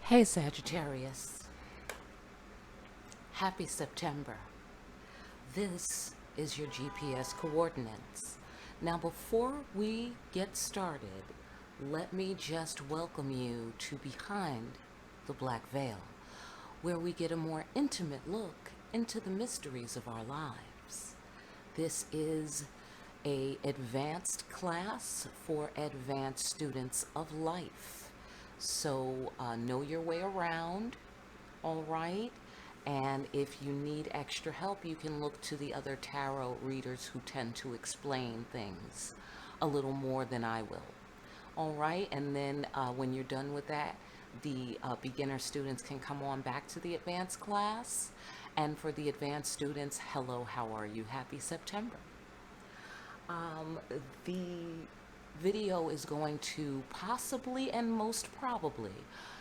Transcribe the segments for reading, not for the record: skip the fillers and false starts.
Hey Sagittarius, happy September. This is your GPS coordinates. Now, before we get started, let me just welcome you to Behind the Black Veil, where we get a more intimate look into the mysteries of our lives. This is a advanced class for advanced students of life. So know your way around, all right? And if you need extra help, you can look to the other tarot readers who tend to explain things a little more than I will. All right, and then when you're done with that, the beginner students can come on back to the advanced class. And for the advanced students, hello, how are you? Happy September. Um, the video is going to possibly and most probably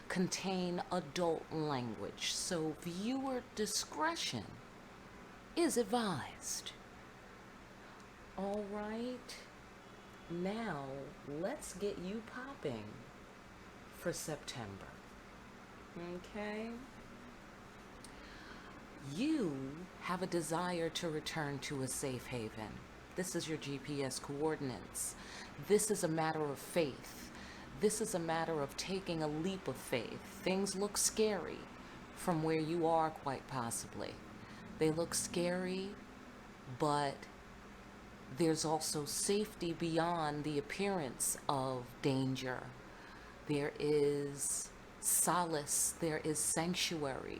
contain adult language, so viewer discretion is advised. All right, now let's get you popping for September. Okay? You have a desire to return to a safe haven. This is your GPS coordinates. This is a matter of faith. This is a matter of taking a leap of faith. Things look scary from where you are, quite possibly. They look scary, but there's also safety beyond the appearance of danger. There is solace, there is sanctuary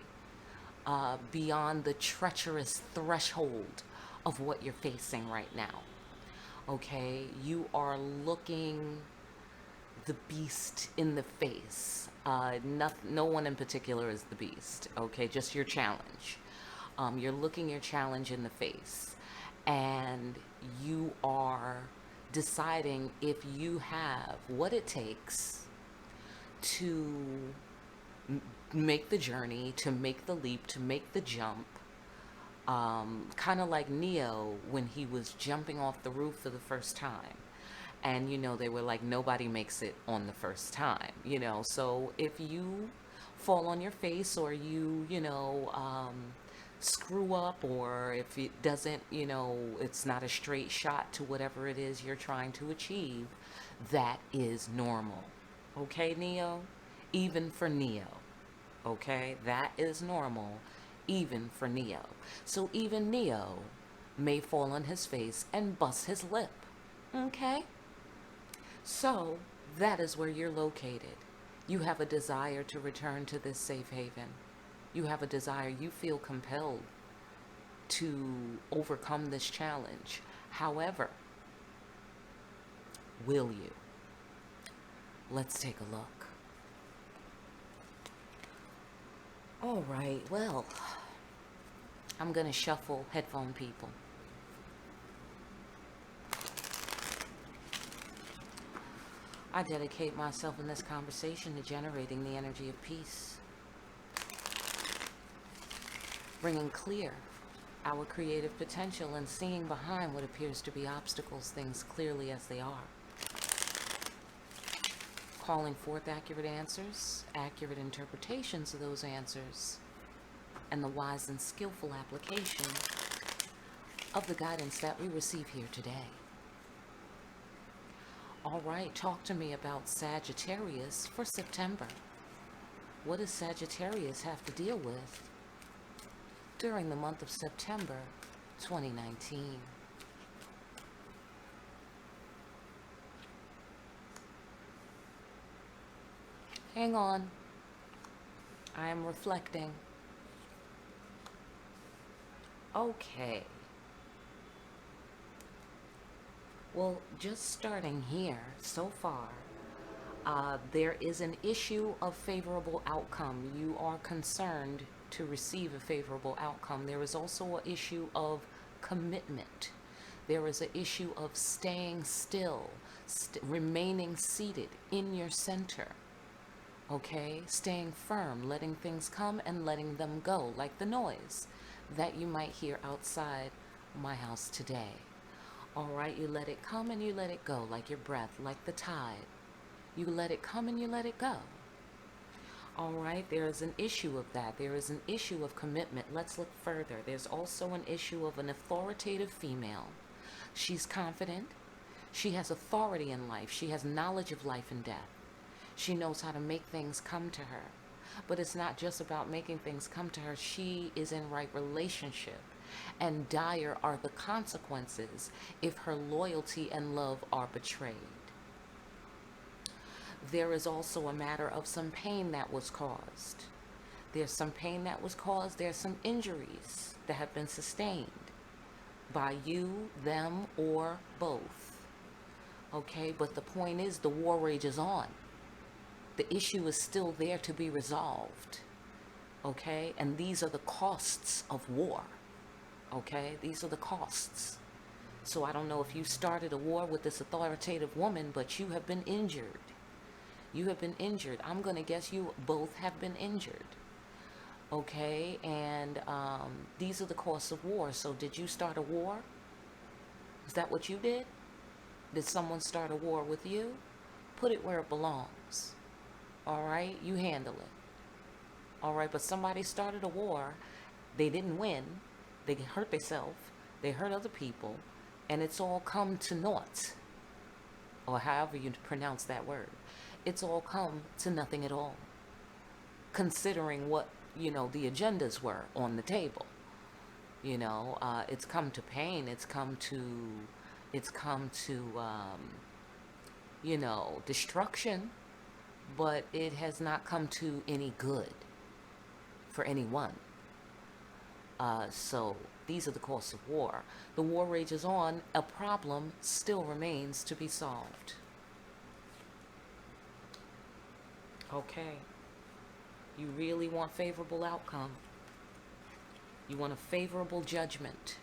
beyond the treacherous threshold of what you're facing right now. Okay, you are looking the beast in the face. No one in particular is the beast, okay, just your challenge. You're looking your challenge in the face, and you are deciding if you have what it takes to make the journey, to make the leap, to make the jump. Kind of like Neo when he was jumping off the roof for the first time. And, they were like, nobody makes it on the first time, So if you fall on your face or screw up, or if it doesn't, it's not a straight shot to whatever it is you're trying to achieve, that is normal. Okay, Neo? Even for Neo. Okay? That is normal, even for Neo. So even Neo may fall on his face and bust his lip. Okay? So that is where you're located. You have a desire to return to this safe haven. You have a desire, you feel compelled to overcome this challenge. However, will you? Let's take a look. All right, well, I'm going to shuffle headphone people. I dedicate myself in this conversation to generating the energy of peace, bringing clear our creative potential and seeing behind what appears to be obstacles, things clearly as they are. Calling forth accurate answers, accurate interpretations of those answers, and the wise and skillful application of the guidance that we receive here today. All right, talk to me about Sagittarius for September. What does Sagittarius have to deal with during the month of September 2019? Hang on. I am reflecting. Okay. Well, just starting here, so far, there is an issue of favorable outcome. You are concerned to receive a favorable outcome. There is also an issue of commitment. There is an issue of staying still, remaining seated in your center. Okay, staying firm, letting things come and letting them go, like the noise that you might hear outside my house today. All right, you let it come and you let it go, like your breath, like the tide. You let it come and you let it go. All right, there is an issue of that. There is an issue of commitment. Let's look further. There's also an issue of an authoritative female. She's confident. She has authority in life. She has knowledge of life and death. She knows how to make things come to her. But it's not just about making things come to her. She is in right relationship. And dire are the consequences if her loyalty and love are betrayed. There is also a matter of some pain that was caused. There's some pain that was caused. There's some injuries that have been sustained by you, them, or both. Okay, but the point is the war rages on. The issue is still there to be resolved. Okay, and these are the costs of war. Okay, these are the costs. So I don't know if you started a war with this authoritative woman, but you have been injured. You have been injured. I'm going to guess you both have been injured. Okay, and these are the costs of war. So did you start a war? Is that what you did? Did someone start a war with you? Put it where it belongs. All right, you handle it. All right, but somebody started a war. They didn't win. They hurt themselves. They hurt other people. And it's all come to naught. Or however you pronounce that word. It's all come to nothing at all. Considering what, the agendas were on the table. It's come to pain. It's come to destruction. But it has not come to any good for anyone. So these are the costs of war. The war rages on. A problem still remains to be solved. Okay. You really want favorable outcome. You want a favorable judgment.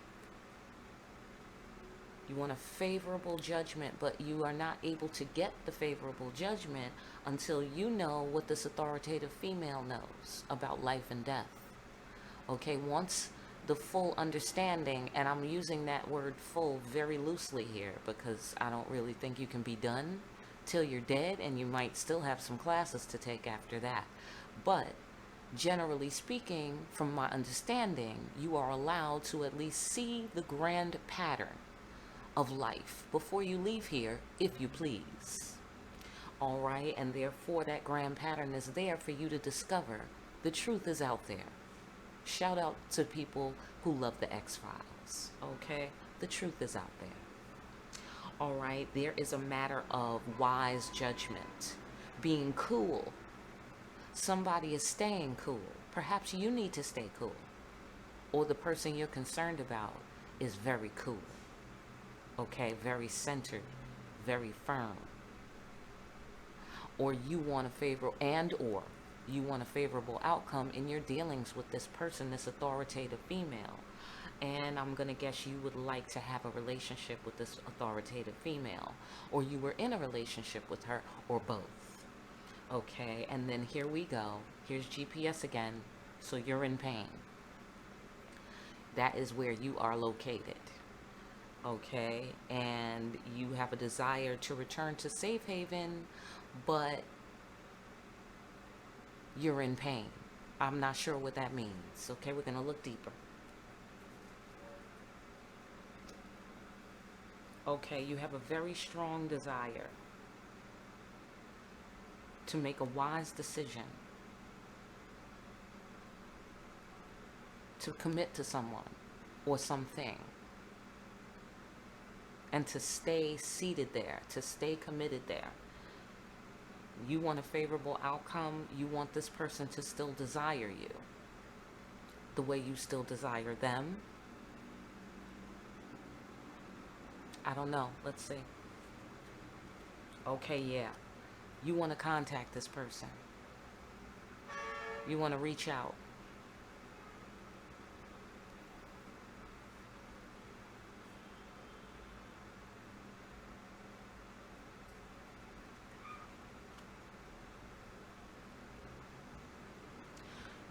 You want a favorable judgment, but you are not able to get the favorable judgment until you know what this authoritative female knows about life and death. Okay, once the full understanding, and I'm using that word full very loosely here because I don't really think you can be done till you're dead, and you might still have some classes to take after that. But generally speaking, from my understanding, you are allowed to at least see the grand pattern of life before you leave here, if you please. All right, and therefore that grand pattern is there for you to discover. The truth is out there. Shout out to people who love the X-Files. Okay, the truth is out there. All right, there is a matter of wise judgment, being cool. Somebody is staying cool. Perhaps you need to stay cool, or the person you're concerned about is very cool. Okay, very centered, very firm. Or you want a favorable outcome in your dealings with this person, this authoritative female. And I'm going to guess you would like to have a relationship with this authoritative female, or you were in a relationship with her, or both. Okay, and then here we go. Here's GPS again. So you're in pain. That is where you are located. Okay, and you have a desire to return to safe haven, but you're in pain. I'm not sure what that means. Okay, we're going to look deeper. Okay, you have a very strong desire to make a wise decision, to commit to someone or something, and to stay seated there, to stay committed there. You want a favorable outcome. You want this person to still desire you the way you still desire them. I don't know. Let's see. Okay, yeah. You want to contact this person. You want to reach out.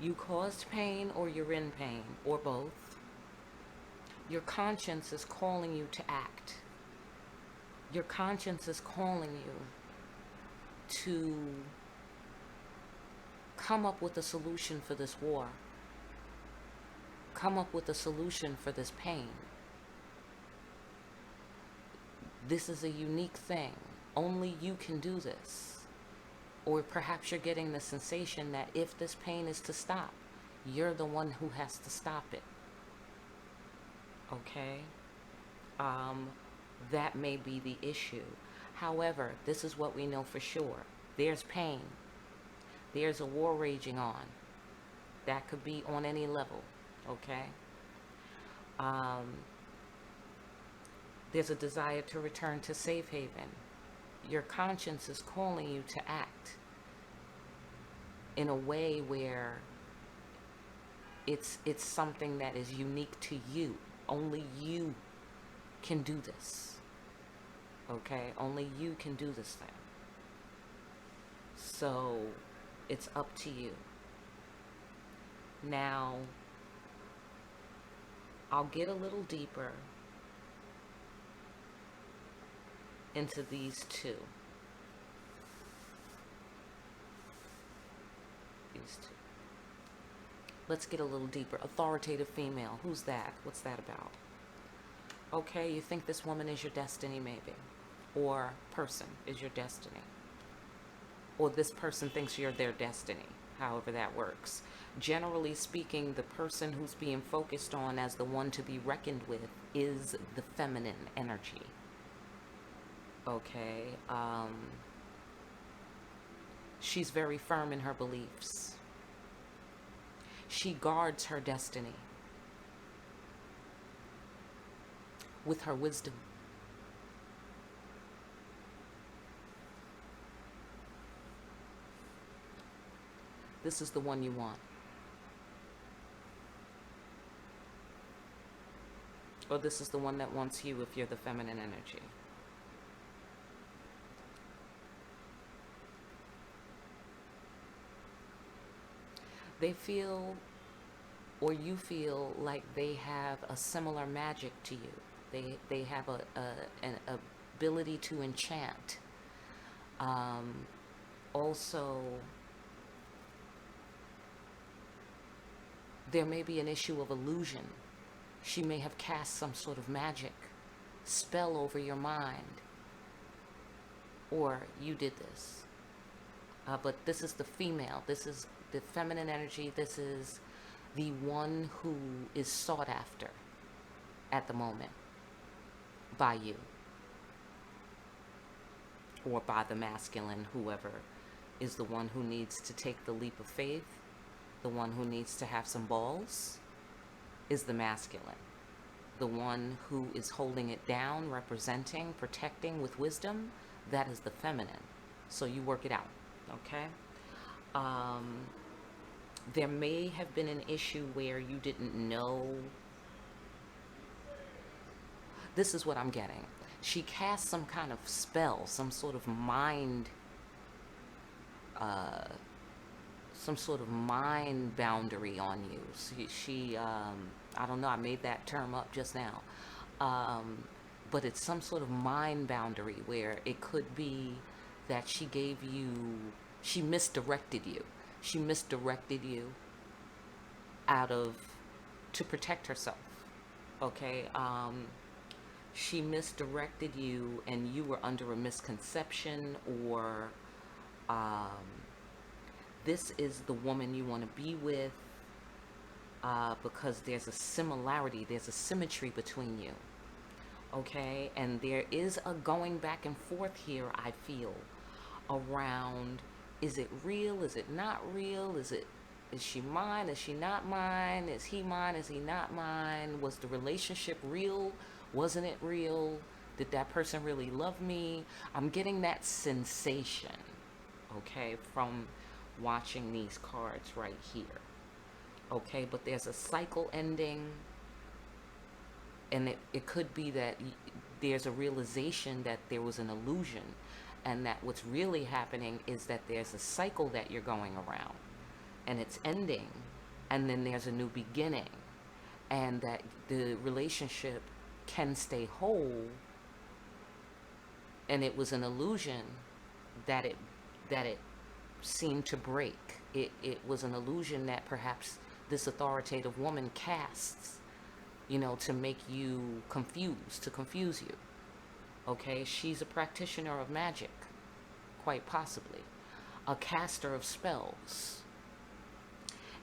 You caused pain, or you're in pain, or both. Your conscience is calling you to act. Your conscience is calling you to come up with a solution for this war. Come up with a solution for this pain. This is a unique thing. Only you can do this. Or perhaps you're getting the sensation that if this pain is to stop, you're the one who has to stop it. Okay? That may be the issue. However, this is what we know for sure. There's pain. There's a war raging on. That could be on any level. Okay? There's a desire to return to safe haven. Your conscience is calling you to act in a way where it's something that is unique to you. Only you can do this. Okay? Only you can do this thing. So it's up to you. Now, I'll get a little deeper into these two. These two. Let's get a little deeper. Authoritative female. Who's that? What's that about? Okay, you think this woman is your destiny, maybe. Or person is your destiny. Or this person thinks you're their destiny. However that works. Generally speaking, the person who's being focused on as the one to be reckoned with is the feminine energy. Okay, she's very firm in her beliefs. She guards her destiny with her wisdom. This is the one you want. Or this is the one that wants you if you're the feminine energy. They feel, or you feel, like they have a similar magic to you. They have an ability to enchant. Also, there may be an issue of illusion. She may have cast some sort of magic spell over your mind. Or you did this. But this is the female. This is the feminine energy. This is the one who is sought after at the moment by you. Or by the masculine, whoever is the one who needs to take the leap of faith. The one who needs to have some balls is the masculine. The one who is holding it down, representing, protecting with wisdom, that is the feminine. So you work it out, okay? There may have been an issue where you didn't know. This is what I'm getting. She cast some kind of spell, some sort of mind boundary on you. She I don't know, I made that term up just now. But it's some sort of mind boundary where it could be that she misdirected you. She misdirected you to protect herself. Okay? She misdirected you and you were under a misconception, or this is the woman you want to be with because there's a similarity, there's a symmetry between you. Okay? And there is a going back and forth here, I feel, around, is it real? Is it not real? Is she mine? Is she not mine? Is he mine? Is he not mine? Was the relationship real? Wasn't it real? Did that person really love me? I'm getting that sensation, okay, from watching these cards right here. Okay, but there's a cycle ending, and it could be that there's a realization that there was an illusion, and that what's really happening is that there's a cycle that you're going around, and it's ending, and then there's a new beginning, and that the relationship can stay whole, and it was an illusion that it seemed to break. It was an illusion that perhaps this authoritative woman casts, to make you confused, to confuse you. Okay, she's a practitioner of magic, quite possibly, a caster of spells.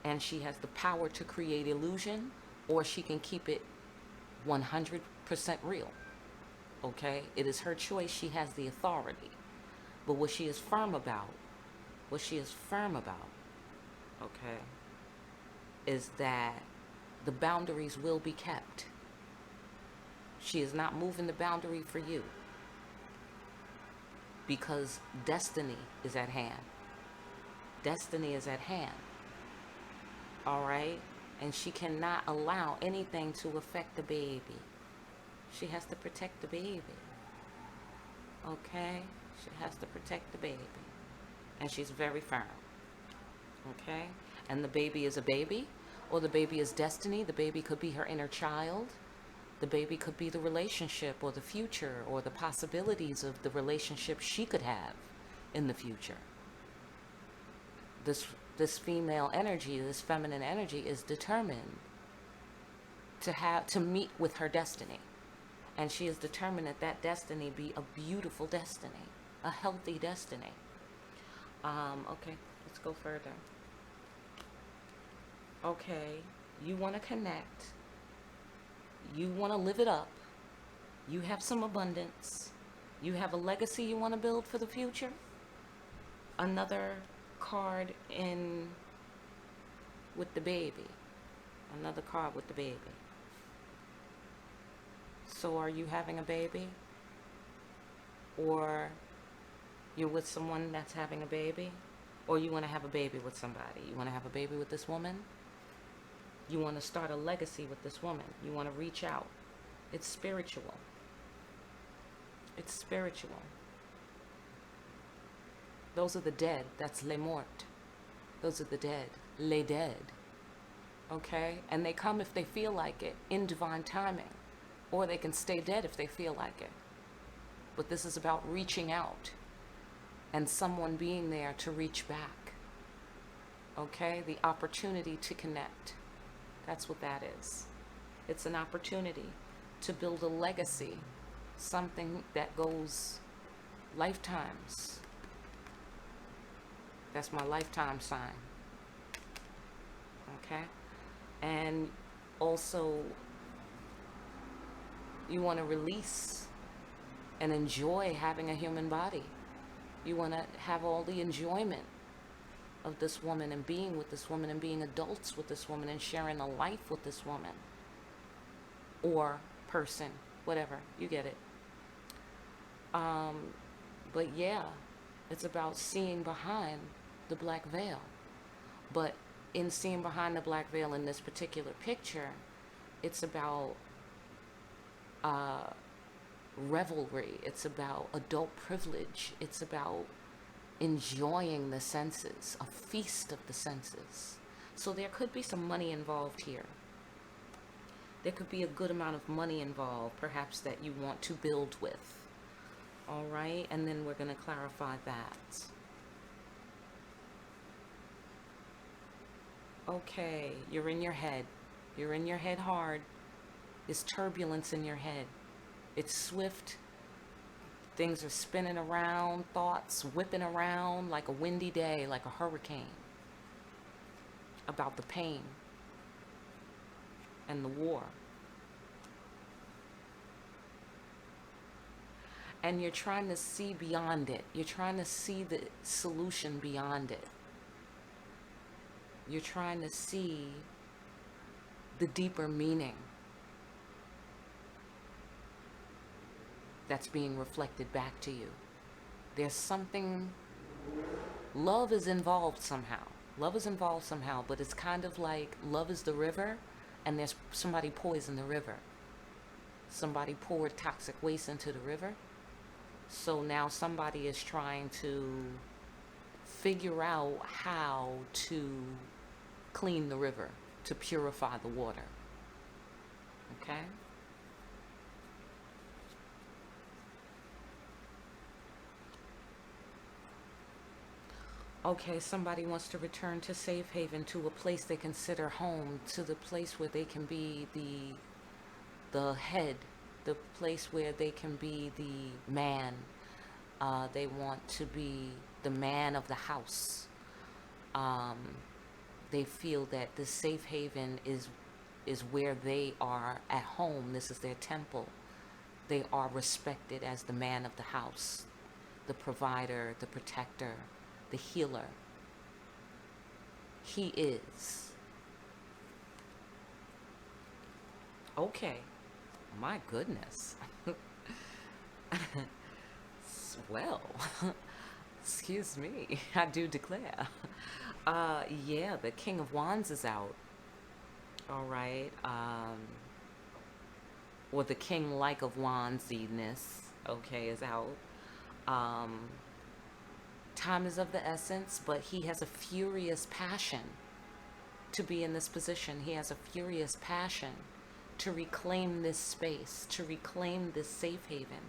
And she has the power to create illusion, or she can keep it 100% real. Okay, it is her choice. She has the authority. But what she is firm about, okay, is that the boundaries will be kept. She is not moving the boundary for you, because destiny is at hand. Destiny is at hand. All right? And she cannot allow anything to affect the baby. She has to protect the baby. Okay? She has to protect the baby. And she's very firm. Okay? And the baby is a baby, or the baby is destiny. The baby could be her inner child. The baby could be the relationship, or the future, or the possibilities of the relationship she could have in the future. This female energy, this feminine energy, is determined to meet with her destiny. And she is determined that destiny be a beautiful destiny, a healthy destiny. Okay, let's go further. Okay, you want to connect. You want to live it up. You have some abundance. You have a legacy you want to build for the future. Another card in with the baby. Another card with the baby. So are you having a baby? Or you're with someone that's having a baby? Or you want to have a baby with somebody? You want to have a baby with this woman? You want to start a legacy with this woman. You want to reach out. It's spiritual. It's spiritual. Those are the dead. That's les morts. Those are the dead. Les dead. Okay? And they come if they feel like it, in divine timing. Or they can stay dead if they feel like it. But this is about reaching out. And someone being there to reach back. Okay? The opportunity to connect. That's what that is. It's an opportunity to build a legacy. Something that goes lifetimes. That's my lifetime sign. Okay? And also, you want to release and enjoy having a human body. You want to have all the enjoyment of this woman and being with this woman and being adults with this woman and sharing a life with this woman or person, whatever, you get it. But yeah, it's about seeing behind the black veil. But in seeing behind the black veil in this particular picture, it's about revelry. It's about adult privilege. It's about enjoying the senses, a feast of the senses. So there could be some money involved here. There could be a good amount of money involved, perhaps, that you want to build with. All right, and then we're going to clarify that. Okay, you're in your head. You're in your head hard. There's turbulence in your head. It's swift. Things are spinning around, thoughts whipping around like a windy day, like a hurricane. About the pain and the war. And you're trying to see beyond it. You're trying to see the solution beyond it. You're trying to see the deeper meaning that's being reflected back to you. There's something, love is involved somehow. Love is involved somehow, but it's kind of like love is the river and there's somebody poisoned the river. Somebody poured toxic waste into the river. So now somebody is trying to figure out how to clean the river, to purify the water. Okay? Okay, somebody wants to return to safe haven, to a place they consider home, to the place where they can be the head, the place where they can be the man. They want to be the man of the house. Um, they feel that the safe haven is where they are at home. This is their temple. They are respected as the man of the house, the provider, the protector, the healer. He is. Okay. My goodness. Well, excuse me. I do declare. Yeah, the King of Wands is out. All right. Or the King like of Wandsiness, okay, is out. Um, Time is of the essence, but he has a furious passion to be in this position. He has a furious passion to reclaim this space, to reclaim this safe haven.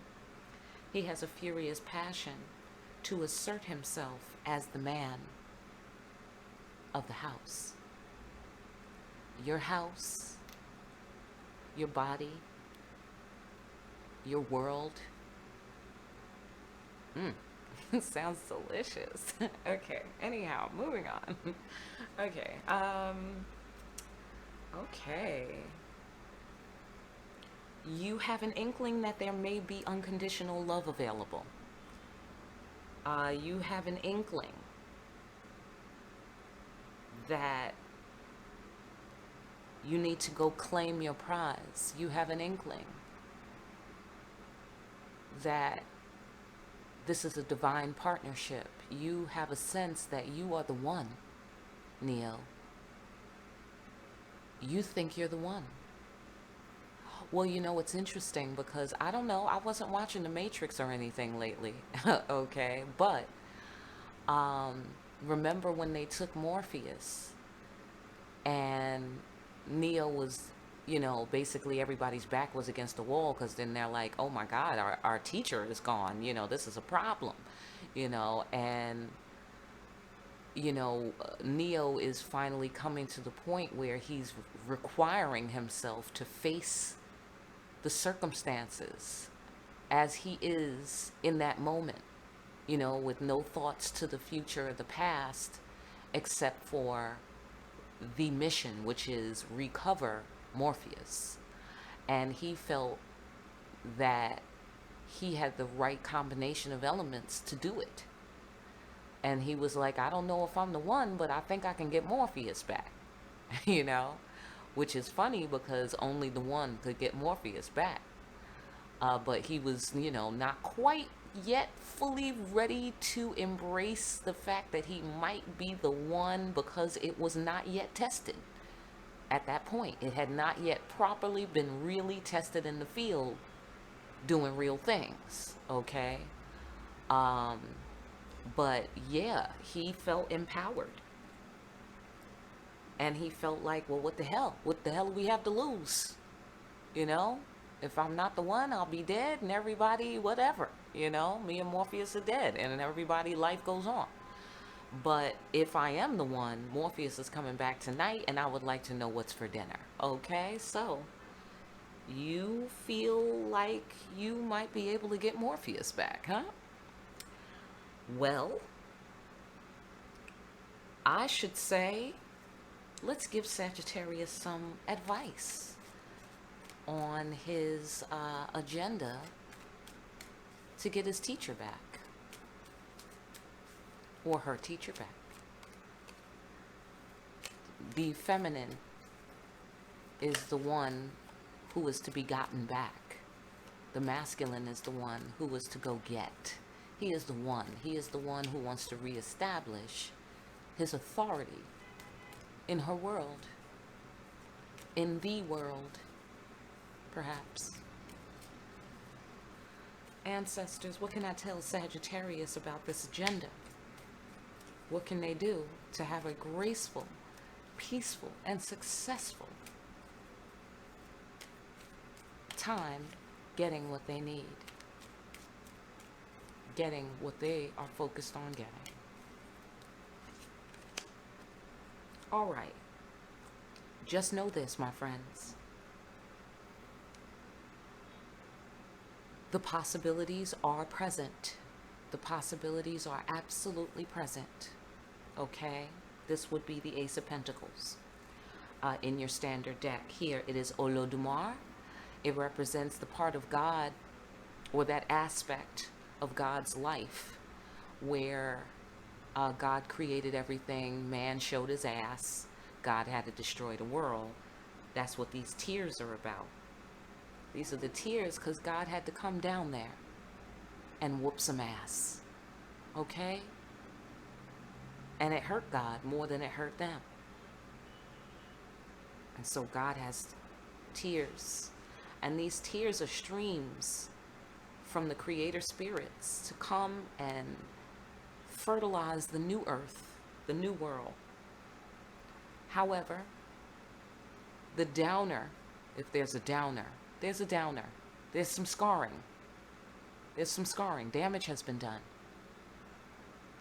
He has a furious passion to assert himself as the man of the house. Your house, your body, your world. Sounds delicious. Okay, anyhow, moving on. Okay, okay. You have an inkling that there may be unconditional love available. You have an inkling that you need to go claim your prize. You have an inkling that this is a divine partnership. You have a sense that you are the one, Neo. You think you're the one. Well, you know, it's interesting because I don't know, I wasn't watching The Matrix or anything lately, okay? But remember when they took Morpheus and Neo was, you know, basically everybody's back was against the wall because then they're like, oh my God, our teacher is gone. You know, this is a problem, you know, and, you know, Neo is finally coming to the point where he's requiring himself to face the circumstances as he is in that moment, you know, with no thoughts to the future or the past except for the mission, which is recover Morpheus. And he felt that he had the right combination of elements to do it. And he was like, I don't know if I'm the one, but I think I can get Morpheus back, you know, which is funny because only the one could get Morpheus back. But he was, you know, not quite yet fully ready to embrace the fact that he might be the one because it was not yet tested. At that point, it had not yet properly been really tested in the field doing real things, okay? But yeah, he felt empowered. And he felt like, well, what the hell? What the hell do we have to lose? You know? If I'm not the one, I'll be dead and everybody, whatever. You know? Me and Morpheus are dead and everybody, life goes on. But if I am the one, Morpheus is coming back tonight and I would like to know what's for dinner. Okay, so you feel like you might be able to get Morpheus back, huh? Well, I should say, let's give Sagittarius some advice on his agenda to get his teacher back. Or her teacher back. The feminine is the one who is to be gotten back. The masculine is the one who is to go get. He is the one. He is the one who wants to reestablish his authority in her world. In the world, perhaps. Ancestors, what can I tell Sagittarius about this agenda? What can they do to have a graceful, peaceful, and successful time getting what they need? Getting what they are focused on getting. All right. Just know this, my friends. The possibilities are present. The possibilities are absolutely present. Okay? This would be the Ace of Pentacles in your standard deck. Here it is Olodumare. It represents the part of God, or that aspect of God's life where God created everything, man showed his ass, God had to destroy the world. That's what these tears are about. These are the tears because God had to come down there and whoop some ass. Okay? And it hurt God more than it hurt them. And so God has tears. And these tears are streams from the Creator spirits to come and fertilize the new earth, the new world. However, the downer, if there's a downer, there's a downer. There's some scarring. There's some scarring. Damage has been done.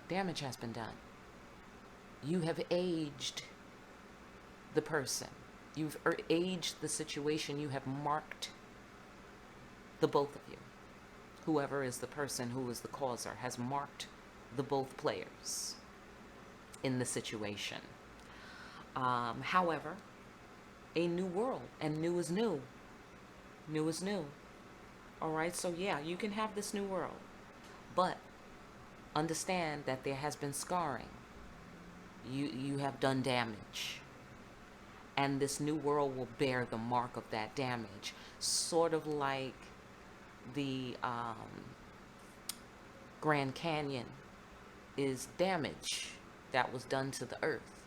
Damage has been done. You have aged the person. You've aged the situation. You have marked the both of you. Whoever is the person who is the causer has marked the both players in the situation. However, a new world, and new is new. New is new. All right, so yeah, you can have this new world, but understand that there has been scarring. You have done damage, and this new world will bear the mark of that damage, sort of like the Grand Canyon is damage that was done to the earth.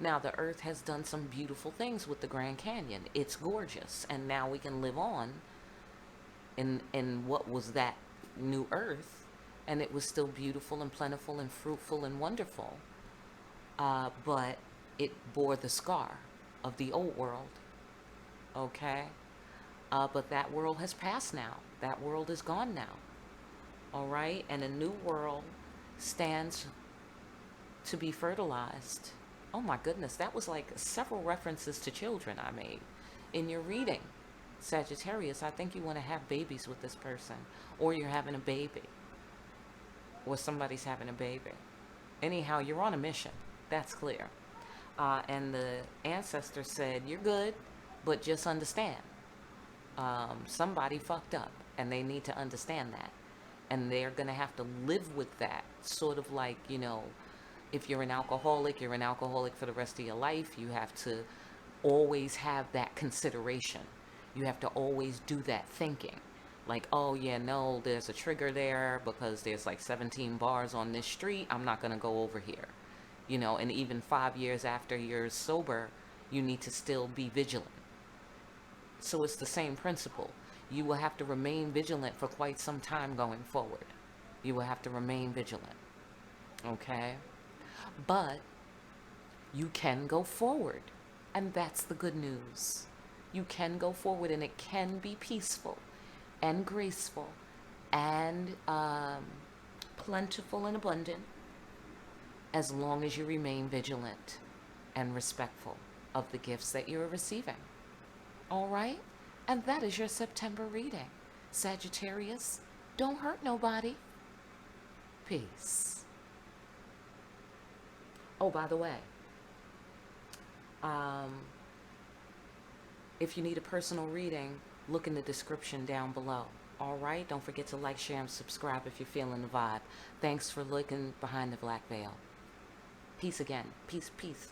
Now the earth has done some beautiful things with the Grand Canyon. It's gorgeous, and now we can live on in what was that new earth, and it was still beautiful and plentiful and fruitful and wonderful, but it bore the scar of the old world. Okay? But that world has passed now. That world is gone now. All right? And a new world stands to be fertilized. Oh my goodness, that was like several references to children I made in your reading. Sagittarius, I think you want to have babies with this person, or you're having a baby, or somebody's having a baby. Anyhow, you're on a mission. That's clear. And the ancestor said, you're good, but just understand. Somebody fucked up, and they need to understand that. And they're going to have to live with that. Sort of like, you know, if you're an alcoholic for the rest of your life. You have to always have that consideration. You have to always do that thinking. Like, oh yeah, no, there's a trigger there because there's like 17 bars on this street. I'm not going to go over here. You know, and even 5 years after you're sober, you need to still be vigilant. So it's the same principle. You will have to remain vigilant for quite some time going forward. You will have to remain vigilant. Okay? But you can go forward. And that's the good news. You can go forward, and it can be peaceful and graceful and plentiful and abundant, as long as you remain vigilant and respectful of the gifts that you're receiving. All right? And that is your September reading. Sagittarius, don't hurt nobody. Peace. Oh, by the way, if you need a personal reading, look in the description down below. All right? Don't forget to like, share, and subscribe if you're feeling the vibe. Thanks for looking behind the black veil. Peace again. Peace, peace.